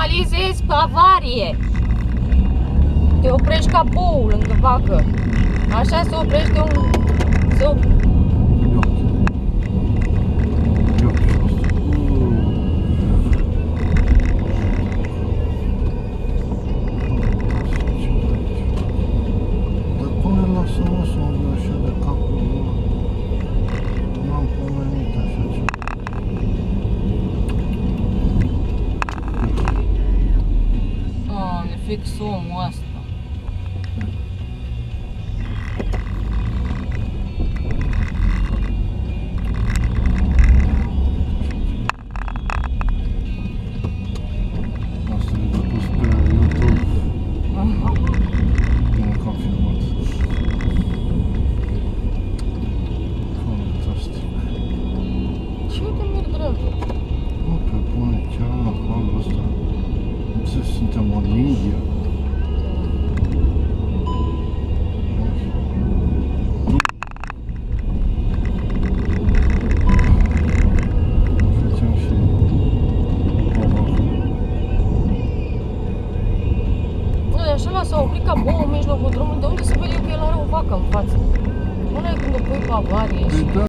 semnalizezi pe avarie. Te oprești ca boul lângă vacă. Așa se oprește un... Dar până lasă-mă să mă așa de capul meu. N-am pomenit așa ceva. E fix omul ăsta. Asta e de pus pe YouTube. Bine confirmat. Fantastic. Ce de mir dragă? Nu, pe bune, chiar la halul ăsta. Nu știu, suntem în India. Facem și Nu, așa la s-a oprit ca bou în mijlocul drumului. De unde să văd eu că el are o vacă în față? Până când o pui pe avarie și... Păi da,